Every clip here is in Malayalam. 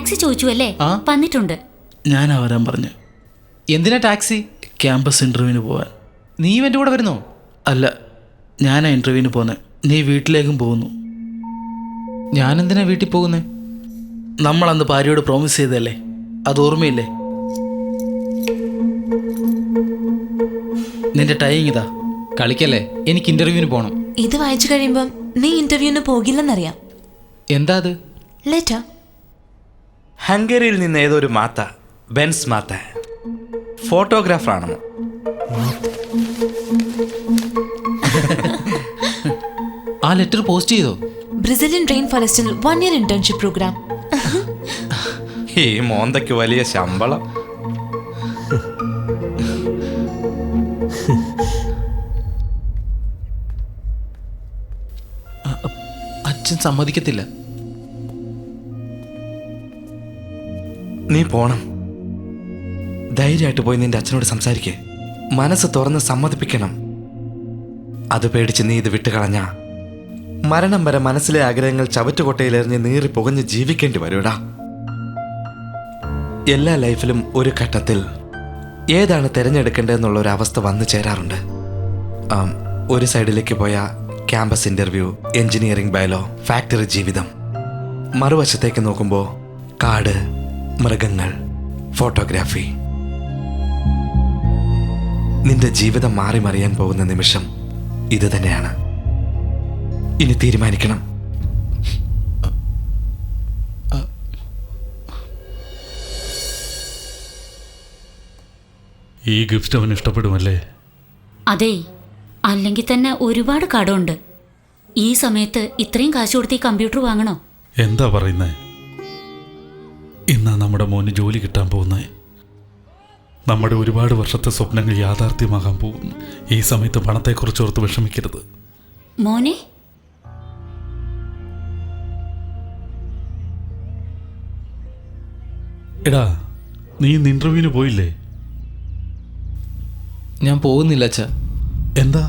ടാക്സി ചോദിച്ചു അല്ലേ? ആ. വന്നിട്ടുണ്ട്. ഞാനാ വരാൻ പറഞ്ഞു. എന്തിനാ ടാക്സി? ക്യാമ്പസ് ഇൻ്റർവ്യൂവിന് പോവാൻ. നീയും എൻ്റെ കൂടെ വരുന്നോ? അല്ല, ഞാനാ ഇൻ്റർവ്യൂവിന് പോകുന്നത്. നീ വീട്ടിലേക്കും പോകുന്നു. ഞാനെന്തിനാ വീട്ടിൽ പോകുന്നേ? നമ്മളന്ന് ഭാര്യയോട് പ്രോമിസ് ചെയ്തല്ലേ, അത് ഓർമ്മയില്ലേ? നിന്റെ ടൈം ഇതാ. കളിക്കല്ലേ, എനിക്ക് ഇന്റർവ്യൂവിന് പോകണം. ഇത് വായിച്ചു കഴിയുമ്പം നീ ഇന്റർവ്യൂവിന് പോകില്ലെന്നറിയാം. എന്താ അത്? ലെറ്റർ. ഹംഗറിയിൽ നിന്ന് ഏതൊരു മാത്ത, ബെൻസ് മാത്ത, ഫോട്ടോഗ്രാഫറാണെന്ന്. ആ ലെറ്റർ പോസ്റ്റ് ചെയ്തോ? ബ്രസീലിയൻ റെയിൻ ഫോറസ്റ്റിൽ 1 year ഇന്റേൺഷിപ്പ് പ്രോഗ്രാം. ഈ മോന്തയ്ക്ക് വലിയ ശമ്പളം. അച്ഛൻ സമ്മതിക്കത്തില്ല. നീ പോണം. ധൈര്യമായിട്ട് പോയി നിന്റെ അച്ഛനോട് സംസാരിക്കേ. മനസ്സ് തുറന്ന് സമ്മതിപ്പിക്കണം. അത് പേടിച്ച് നീ ഇത് വിട്ടുകളഞ്ഞ മരണം വരെ മനസ്സിലെ ആഗ്രഹങ്ങൾ ചവറ്റുകൊട്ടയിലെറിഞ്ഞ് നീറി പുകഞ്ഞ് ജീവിക്കേണ്ടി വരൂടാ. എല്ലാ ലൈഫിലും ഒരു ഘട്ടത്തിൽ ഏതാണ് തിരഞ്ഞെടുക്കേണ്ടതെന്നുള്ള ഒരു അവസ്ഥ വന്നു ചേരാറുണ്ട്. ഒരു സൈഡിലേക്ക് പോയ ക്യാമ്പസ് ഇൻ്റർവ്യൂ, എൻജിനീയറിംഗ്, ബയോളോ, ഫാക്ടറി ജീവിതം. മറുവശത്തേക്ക് നോക്കുമ്പോൾ കാട്, മൃഗങ്ങൾ, ഫോട്ടോഗ്രാഫി. നിന്റെ ജീവിതം മാറി മറിയാൻ പോകുന്ന നിമിഷം ഇത് തന്നെയാണ്. ഇനി തീരുമാനിക്കണം. ഈ ഗിഫ്റ്റ് അവന് ഇഷ്ടപ്പെടുമല്ലേ? അതെ, അല്ലെങ്കിൽ തന്നെ ഒരുപാട് കടമുണ്ട്. ഈ സമയത്ത് ഇത്രയും കാശ് കൊടുത്ത് ഈ കമ്പ്യൂട്ടർ വാങ്ങണോ? എന്താ പറയുന്നേ? ഇന്നാ നമ്മുടെ മോന് ജോലി കിട്ടാൻ പോകുന്നത്. നമ്മുടെ ഒരുപാട് വർഷത്തെ സ്വപ്നങ്ങൾ യാഥാർത്ഥ്യമാകാൻ പോകുന്നു. ഈ സമയത്ത് പണത്തെക്കുറിച്ച് ഓർത്ത് വിഷമിക്കരുത്. മോനെ, എടാ, നീ ഇന്ന് ഇന്റർവ്യൂവിന് പോയില്ലേ? ഞാൻ പോകുന്നില്ല അച്ഛാ. എന്താ?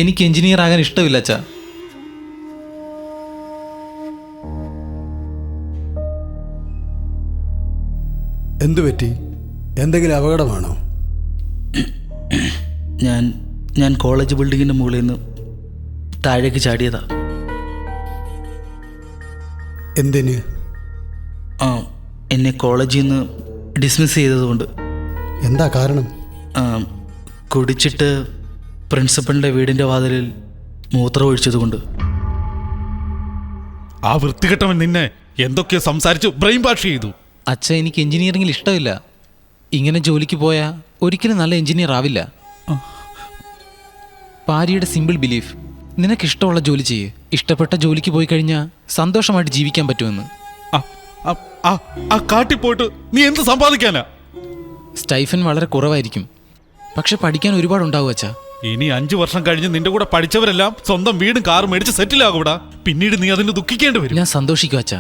എനിക്ക് എഞ്ചിനീയർ ആകാൻ ഇഷ്ടമില്ല അച്ഛാ. എന്തു പറ്റി? എന്തെങ്കിലും അപകടമാണോ? ഞാൻ കോളേജ് ബിൽഡിങ്ങിൻ്റെ മുകളിൽ നിന്ന് താഴേക്ക് ചാടിയതാ. എന്തിന്? എന്നെ കോളേജിൽ നിന്ന് ഡിസ്മിസ് ചെയ്തതുകൊണ്ട്. എന്താ കാരണം? കുടിച്ചിട്ട് പ്രിൻസിപ്പലിൻ്റെ വീടിൻ്റെ വാതിലിൽ മൂത്രം ഒഴിച്ചതുകൊണ്ട്. ആ വൃത്തികെട്ടവൻ നിന്നെ എന്തൊക്കെയോ സംസാരിച്ചു ബ്രെയിൻ വാഷ് ചെയ്തു. അച്ഛ, എനിക്ക് എഞ്ചിനീയറിംഗിൽ ഇഷ്ടമില്ല. ഇങ്ങനെ ജോലിക്ക് പോയാൽ ഒരിക്കലും നല്ല എഞ്ചിനീയർ ആവില്ല. ഭാര്യയുടെ സിമ്പിൾ ബിലീഫ്, നിനക്കിഷ്ടമുള്ള ജോലി ചെയ്യ്. ഇഷ്ടപ്പെട്ട ജോലിക്ക് പോയി കഴിഞ്ഞാൽ സന്തോഷമായിട്ട് ജീവിക്കാൻ പറ്റുമെന്ന്. ആ കാട്ടിൽ പോയിട്ട് നീ എന്ത് സമ്പാദിക്കാനാ? സ്റ്റൈഫൻ വളരെ കുറവായിരിക്കും, പക്ഷെ പഠിക്കാൻ ഒരുപാടുണ്ടാവും അച്ഛാ. ഇനി 5 വർഷം കഴിഞ്ഞ് നിന്റെ കൂടെ പഠിച്ചവരെല്ലാം സ്വന്തം വീടും കാറും മേടിച്ച് സെറ്റിലാകൂടാ. പിന്നീട് നീ അതിന് ദുഃഖിക്കേണ്ടി വരും. ഞാൻ സന്തോഷിക്കും അച്ഛാ.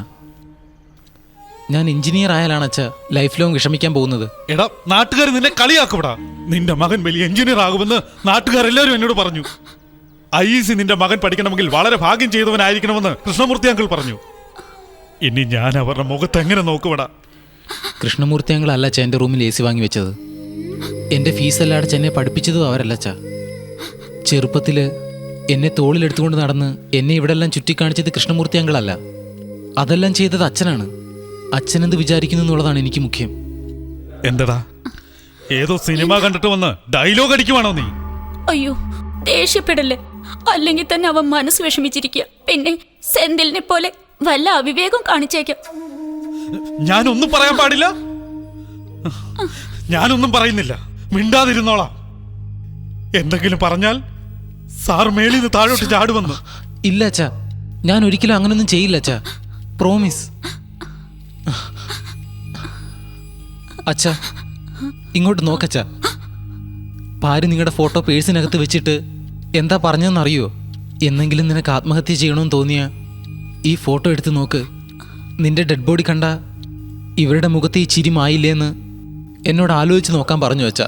ഞാൻ എഞ്ചിനീയർ ആയാലാണ് അച്ഛാ ലൈഫ് ലോങ് വിഷമിക്കാൻ പോകുന്നത്. എടാ, നാട്ടുകാർ നിന്നെ കളിയാക്കൂടാ. നിന്റെ മകൻ വലിയ എഞ്ചിനീയർ ആകുമെന്ന് നാട്ടുകാരെല്ലാവരും എന്നോട് പറഞ്ഞു. IEC നിന്റെ മകൻ പഠിക്കണമെങ്കിൽ വളരെ ഭാഗ്യം ചെയ്തവനായിരിക്കണമെന്ന് കൃഷ്ണമൂർത്തി അങ്കിൾ പറഞ്ഞു. ഇനി ഞാൻ അവരുടെ മുഖത്ത് എങ്ങനെ നോക്കുവടാ? കൃഷ്ണമൂർത്തി അങ്കിളല്ല അച്ഛാ എൻ്റെ റൂമിൽ AC വാങ്ങി വെച്ചത്. എൻ്റെ ഫീസെല്ലാം അടച്ച് എന്നെ പഠിപ്പിച്ചതും അവരല്ല അച്ഛാ. ചെറുപ്പത്തിൽ എന്നെ തോളിലെടുത്തുകൊണ്ട് നടന്ന് എന്നെ ഇവിടെല്ലാം ചുറ്റിക്കാണിച്ചത് കൃഷ്ണമൂർത്തി അങ്കിളല്ല. അതെല്ലാം ചെയ്തത് അച്ഛനാണ്. അച്ഛനെന്ത് വിചാരിക്കുന്നു എന്നുള്ളതാണ് എനിക്ക് മുഖ്യം. എന്തടാ, ഏതോ സിനിമ കണ്ടിട്ട് വന്ന് ഡയലോഗ് അടിക്കുവാണോ നീ? അയ്യോ, ദേഷ്യപ്പെടല്ലേ. അല്ലെങ്കിൽ തന്നെ അവൻ മനസ്സ് വിഷമിച്ചിരിക്കുക. പിന്നെ സെന്തിലിനെ പോലെ വല്ല അവിവേകം കാണിച്ചേക്കാം. ഞാനൊന്നും പറയാൻ പാടില്ല? ഞാനൊന്നും പറയുന്നില്ല, മിണ്ടാതിരുന്നോളാം. എന്തെങ്കിലും പറഞ്ഞാൽ സാർ മേളിൽ നിന്ന് താഴോട്ട് ചാടുവന്ന്. ഇല്ല അച്ഛാ, ഞാൻ ഒരിക്കലും അങ്ങനൊന്നും ചെയ്യില്ല അച്ഛാ, പ്രോമിസ്. അച്ഛാ, ഇങ്ങോട്ട് നോക്കച്ചാ. ഭാര്യ നിങ്ങളുടെ ഫോട്ടോ പേഴ്സിനകത്ത് വെച്ചിട്ട് എന്താ പറഞ്ഞതെന്നറിയോ? എന്നെങ്കിലും നിനക്ക് ആത്മഹത്യ ചെയ്യണമെന്ന് തോന്നിയ ഈ ഫോട്ടോ എടുത്ത് നോക്ക്. നിന്റെ ഡെഡ് ബോഡി കണ്ട ഇവരുടെ മുഖത്ത് ഈ ചിരി മായില്ലേന്ന് എന്നോട് ആലോചിച്ച് നോക്കാൻ പറഞ്ഞു അച്ഛാ.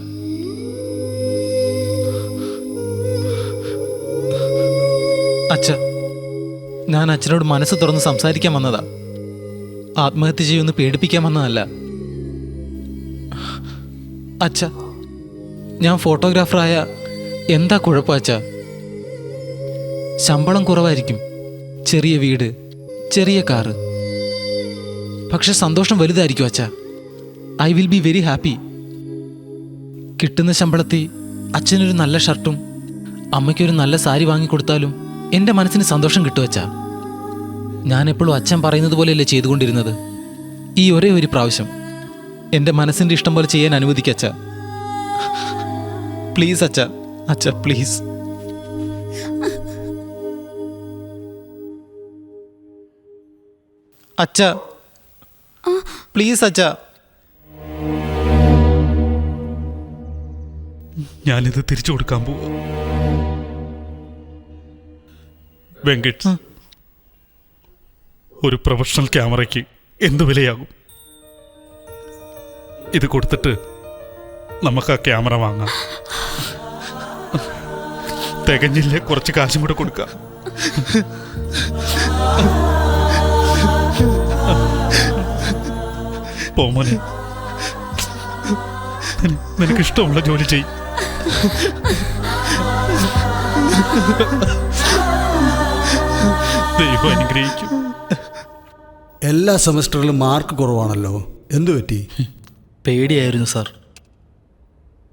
അച്ഛാ, ഞാൻ അച്ഛനോട് മനസ്സ് തുറന്ന് സംസാരിക്കാൻ വന്നതാ. ആത്മഹത്യ ചെയ്യുമെന്ന് പേടിപ്പിക്കാൻ വന്നതല്ല. അച്ഛ, ഞാൻ ഫോട്ടോഗ്രാഫറായ എന്താ കുഴപ്പം അച്ഛ? ശമ്പളം കുറവായിരിക്കും, ചെറിയ വീട്, ചെറിയ കാറ്, പക്ഷെ സന്തോഷം വലുതായിരിക്കും അച്ഛ. I will be very happy. കിട്ടുന്ന ശമ്പളത്തിൽ അച്ഛനൊരു നല്ല ഷർട്ടും അമ്മയ്ക്കൊരു നല്ല സാരി വാങ്ങിക്കൊടുത്താലും എൻ്റെ മനസ്സിന് സന്തോഷം കിട്ടും അച്ഛ. ഞാൻ എപ്പോഴും അച്ഛൻ പറയുന്നത് പോലെയല്ലേ ചെയ്തുകൊണ്ടിരുന്നത്. ഈ ഒരേ ഒരു പ്രാവശ്യം എൻ്റെ മനസ്സിൻ്റെ ഇഷ്ടം പോലെ ചെയ്യാൻ അനുവദിക്കച്ച. പ്ലീസ് അച്ഛ, അച്ഛ പ്ലീസ്. അച്ഛ പ്ലീസ് അച്ഛ. ഞാനിത് തിരിച്ചു കൊടുക്കാൻ പോവാ. വെങ്കട്ട്, ഒരു പ്രൊഫഷണൽ ക്യാമറയ്ക്ക് എന്ത് വിലയാകും? ഇത് കൊടുത്തിട്ട് നമുക്ക് ആ ക്യാമറ വാങ്ങാം. തികഞ്ഞില്ലേ, കുറച്ച് കാശും കൂടെ കൊടുക്കാം. പോമോനെ, നിനക്കിഷ്ടമുള്ള ജോലി ചെയ്യും. ദൈവം അനുഗ്രഹിക്കും. എല്ലാ സെമസ്റ്ററിലും മാർക്ക് കുറവാണല്ലോ, എന്തു പറ്റി? പേടിയായിരുന്നു സാർ.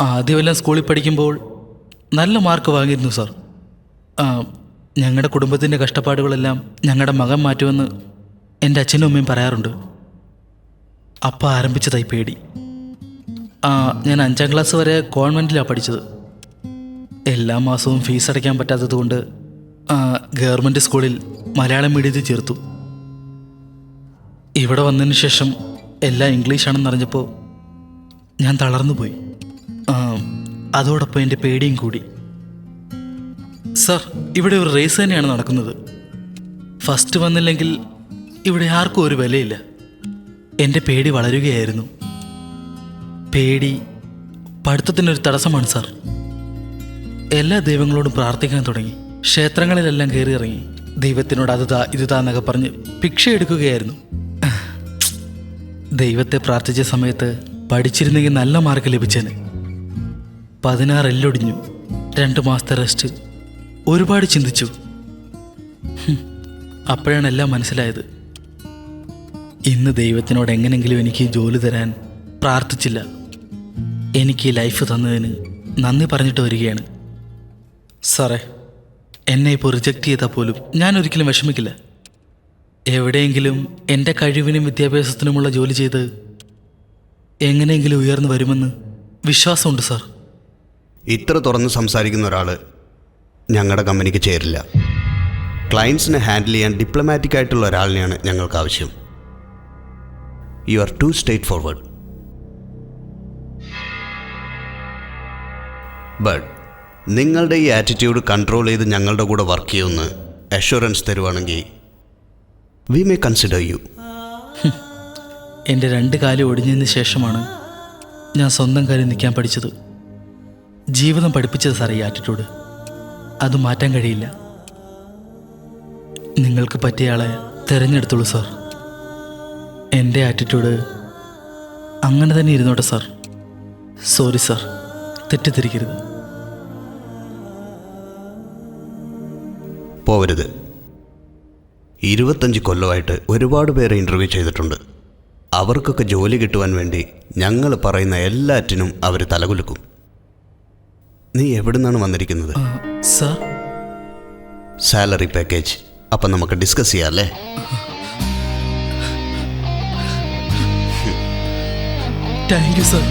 ആദ്യമെല്ലാം സ്കൂളിൽ പഠിക്കുമ്പോൾ നല്ല മാർക്ക് വാങ്ങിയിരുന്നു സാർ. ഞങ്ങളുടെ കുടുംബത്തിൻ്റെ കഷ്ടപ്പാടുകളെല്ലാം ഞങ്ങളുടെ മകൻ മാറ്റുമെന്ന് എൻ്റെ അച്ഛനും അമ്മയും പറയാറുണ്ട്. അപ്പം ആരംഭിച്ചതായി പേടി. ഞാൻ 5ാം ക്ലാസ് വരെ കോൺവെൻറ്റിലാണ് പഠിച്ചത്. എല്ലാ മാസവും ഫീസ് അടയ്ക്കാൻ പറ്റാത്തത് കൊണ്ട് ഗവൺമെൻറ് സ്കൂളിൽ മലയാളം മീഡിയത്തിൽ ചേർത്തു. ഇവിടെ വന്നതിന് ശേഷം എല്ലാം ഇംഗ്ലീഷാണെന്ന് അറിഞ്ഞപ്പോൾ ഞാൻ തളർന്നു പോയി. അതോടൊപ്പം എൻ്റെ പേടിയും കൂടി. സർ, ഇവിടെ ഒരു റേസ് തന്നെയാണ് നടക്കുന്നത്. ഫസ്റ്റ് വന്നില്ലെങ്കിൽ ഇവിടെ ആർക്കും ഒരു വിലയില്ല. എൻ്റെ പേടി വളരുകയായിരുന്നു. പേടി പഠിത്തത്തിനൊരു തടസ്സമാണ് സാർ. എല്ലാ ദൈവങ്ങളോടും പ്രാർത്ഥിക്കാൻ തുടങ്ങി. ക്ഷേത്രങ്ങളിലെല്ലാം കയറി ഇറങ്ങി ദൈവത്തിനോട് അതുതാ ഇതുതാ എന്നൊക്കെ പറഞ്ഞ് ഭിക്ഷ എടുക്കുകയായിരുന്നു. ദൈവത്തെ പ്രാർത്ഥിച്ച സമയത്ത് പഠിച്ചിരുന്നെങ്കിൽ നല്ല മാർക്ക് ലഭിച്ചേനെ. 16 എല്ലൊടിഞ്ഞു, 2 മാസത്തെ റെസ്റ്റ്, ഒരുപാട് ചിന്തിച്ചു. അപ്പോഴാണ് എല്ലാം മനസ്സിലായത്. ഇന്ന് ദൈവത്തിനോട് എങ്ങനെങ്കിലും എനിക്ക് ജോലി തരാൻ പ്രാർത്ഥിച്ചില്ല. എനിക്ക് ലൈഫ് തന്നതിന് നന്ദി പറഞ്ഞിട്ട് വരികയാണ്. സാറേ, എന്നെ ഇപ്പോൾ റിജക്റ്റ് ചെയ്താൽ പോലും ഞാൻ ഒരിക്കലും വിഷമിക്കില്ല. എവിടെയെങ്കിലും എൻ്റെ കഴിവിനും വിദ്യാഭ്യാസത്തിനുമുള്ള ജോലി ചെയ്ത് എങ്ങനെയെങ്കിലും ഉയർന്നു വരുമെന്ന് വിശ്വാസമുണ്ട് സാർ. ഇത്ര തുറന്ന് സംസാരിക്കുന്ന ഒരാൾ ഞങ്ങളുടെ കമ്പനിക്ക് ചേരില്ല. ക്ലയൻസിനെ ഹാൻഡിൽ ചെയ്യാൻ ഡിപ്ലോമാറ്റിക് ആയിട്ടുള്ള ഒരാളിനെയാണ് ഞങ്ങൾക്ക് ആവശ്യം. You are too straightforward. But നിങ്ങളുടെ ഈ ആറ്റിറ്റ്യൂഡ് കൺട്രോൾ ചെയ്ത് ഞങ്ങളുടെ കൂടെ വർക്ക് ചെയ്യുമെന്ന് അഷുറൻസ് തരുവാണെങ്കിൽ വി മേ കൺസിഡർ യു. എൻ്റെ 2 കാലും ഒടിഞ്ഞതിന് ശേഷമാണ് ഞാൻ സ്വന്തം കാര്യം നിൽക്കാൻ പഠിച്ചത്. ജീവിതം പഠിപ്പിച്ചത് സാർ ഈ ആറ്റിറ്റ്യൂഡ്. അത് മാറ്റാൻ കഴിയില്ല. നിങ്ങൾക്ക് പറ്റിയ ആളെ തിരഞ്ഞെടുത്തോളൂ സാർ. എൻ്റെ ആറ്റിറ്റ്യൂഡ് അങ്ങനെ തന്നെ ഇരുന്നോട്ടെ സാർ. സോറി സാർ, തെറ്റിദ്ധരിക്കരുത്. പോവരുത്. 25 കൊല്ലമായിട്ട് ഒരുപാട് പേരെ ഇൻ്റർവ്യൂ ചെയ്തിട്ടുണ്ട്. അവർക്കൊക്കെ ജോലി കിട്ടുവാൻ വേണ്ടി ഞങ്ങൾ പറയുന്ന എല്ലാറ്റിനും അവർ തലകുലുക്കും. നീ എവിടെ നിന്നാണ് വന്നിരിക്കുന്നത്? സാർ, സാലറി പാക്കേജ് അപ്പം നമുക്ക് ഡിസ്കസ് ചെയ്യാം അല്ലേ? Thank you sir.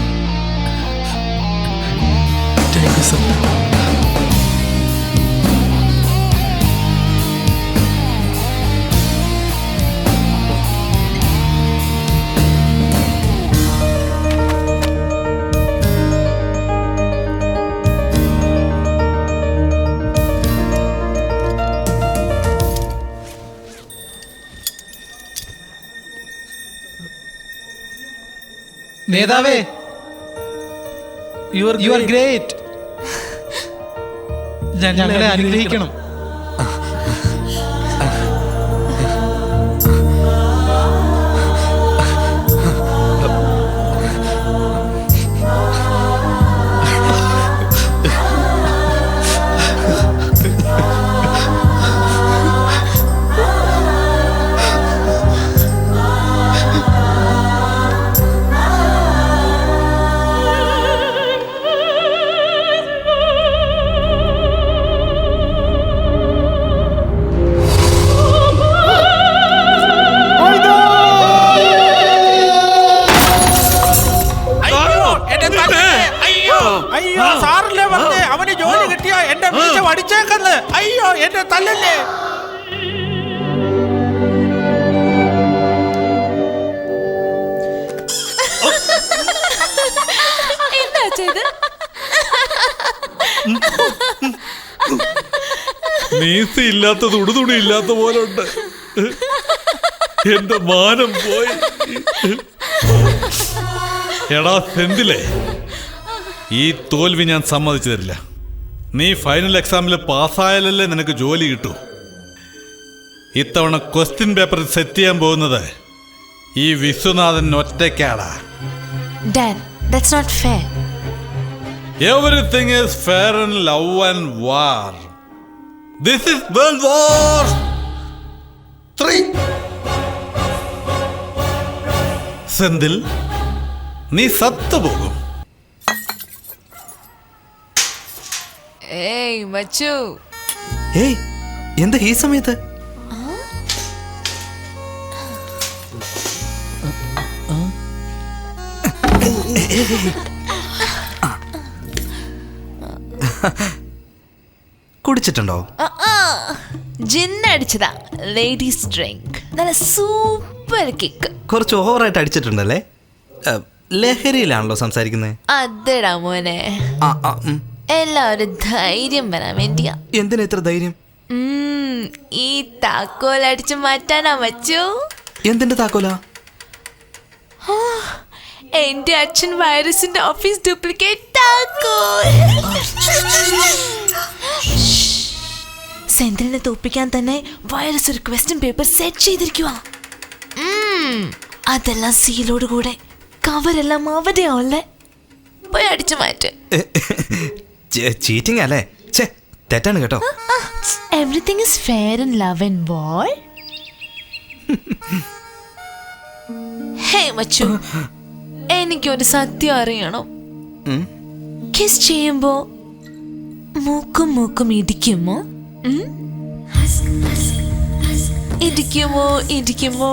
Thank you sir. നേതാവേ, യു ആർ ഗ്രേറ്റ്. ഞങ്ങളെ അനുഗ്രഹിക്കണം. എന്നെ തല്ലല്ലേ. എന്താ ചെയ്ത്? നീസി ഇല്ലാത്ത തുണി ഇല്ലാത്ത പോലെ ഉണ്ട്. എന്റെ മാനം പോയി. എടാ സെന്തിലേ, ഈ തോൽവി ഞാൻ സമ്മതിച്ചു തരില്ല. നീ ഫൈനൽ എക്സാമിൽ പാസ്സായാലല്ലേ നിനക്ക് ജോലി കിട്ടൂ. ഇത്തവണ ക്വസ്റ്റ്യൻ പേപ്പർ സെറ്റ് ചെയ്യാൻ പോകുന്നത് ഈ Viswanathan ഒറ്റയ്ക്കാടാ. Dad, that's not fair. Everything is fair in love and war. This is World War 3. Senthil, നീ സത്തുപോകും. ഏയ് മച്ചു. ഏയ് എന്താ ഈ സമയത്ത്? കുടിച്ചിട്ടുണ്ടോ? ജിന്നടിച്ചതാ, ലേഡീസ് ഡ്രിങ്ക്. നല്ല സൂപ്പർ കിക്ക്. കുറച്ച് ഓവറായിട്ട് അടിച്ചിട്ടുണ്ടല്ലേ? ലഹരിയിലാണല്ലോ സംസാരിക്കുന്നത്. അതെടാ മോനെ, എല്ലാവരും ധൈര്യം വരാൻ വേണ്ടിയാ. എന്തിനാ ഇത്ര ധൈര്യം? ഈ താക്കോലടിച്ചു മാറ്റാനാ മച്ചു. എന്തിന്റെ താക്കോലാ? എന്റെ അച്ഛൻ വൈറസിന്റെ ഓഫീസ് ഡ്യൂപ്ലിക്കേറ്റ് താക്കോൽ. സെന്തിലിനെ തോപ്പിക്കാൻ തന്നെ വൈറസ് ഒരു ക്വസ്റ്റ്യൻ പേപ്പർ സെറ്റ് ചെയ്തിരിക്കുക. അതെല്ലാം സീലോട് കൂടെ, കവറെല്ലാം അവിടെയാവല്ലേ. പോയി അടിച്ചു മാറ്റ്. ചീറ്റിംഗ് അല്ലേ? തെറ്റാണ് കേട്ടോ. Everything is fair in love and war. Hey മച്ചു, എനിക്കൊരു സത്യം അറിയണം. കിസ് ചെയ്യുമ്പോ മൂക്കും മൂക്കും ഇടിക്കുമോ? ഇടിക്കുമോ ഇടിക്കുമോ?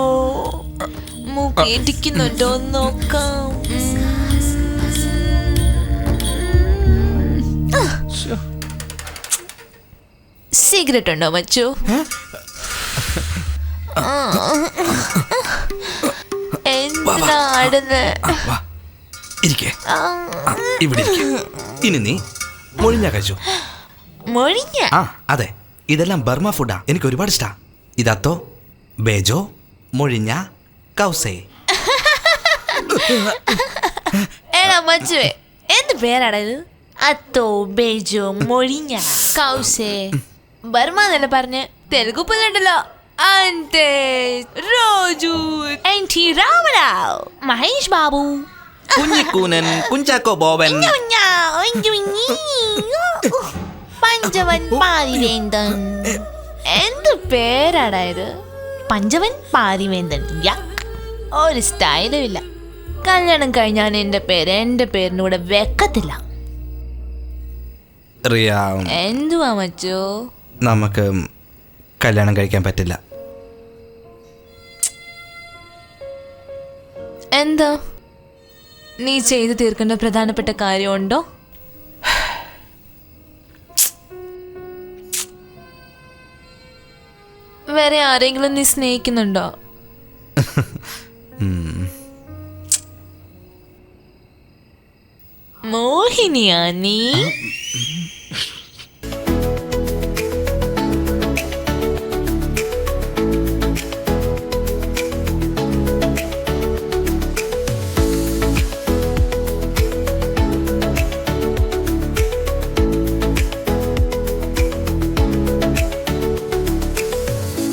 മൂക്ക് ഇടിക്കുന്നുണ്ടോ നോക്കാം. സിഗരറ്റ് ഉണ്ടോ മച്ചു? എന്തിനാ ആടുന്നേ? ഇവിടെ ഇനി നീ മൊഴിഞ്ഞ കഴിച്ചു. മൊഴിഞ്ഞ? അതെ, ഇതെല്ലാം ബർമ ഫുഡാ. എനിക്ക് ഒരുപാട് ഇഷ്ടാ. ഇതത്തോ, ബേജോ, മൊഴിഞ്ഞ, കൗസേ. എടാ മച്ചുവേ, എന്ത് പേരാടാ ഇത്? അത്തോ, ബേജോ, മൊഴിഞ്ഞ, കൗസേ. ബർമ എന്നല്ല പറഞ്ഞ് തെലുഗു പുല്ലുണ്ടല്ലോ. അന്തേ, రోజు, എൻടി രാമറാവ്, മഹേഷ് ബാബു, കുഞ്ഞിക്കൂനൻ, കുഞ്ചാക്കോ ബോബൻ, പഞ്ചവൻ പാരിവേന്ദൻ. എന്ത് പേരാടാ ഇത്? പഞ്ചവൻ പാരിവേന്ദൻ. ഒരു സ്റ്റൈലും ഇല്ല. കല്യാണം കഴിഞ്ഞാൽ എന്റെ പേരിനൂടെ വെക്കത്തില്ല. റിയ, എന്തുവാ മച്ചോ? നമുക്ക് കല്യാണം കഴിക്കാൻ പറ്റില്ല. എന്താ നീ ചെയ്തു തീർക്കേണ്ട പ്രധാനപ്പെട്ട കാര്യമുണ്ടോ? വേറെ ആരെങ്കിലും നീ സ്നേഹിക്കുന്നുണ്ടോ? മോഹിനിയാ നീ?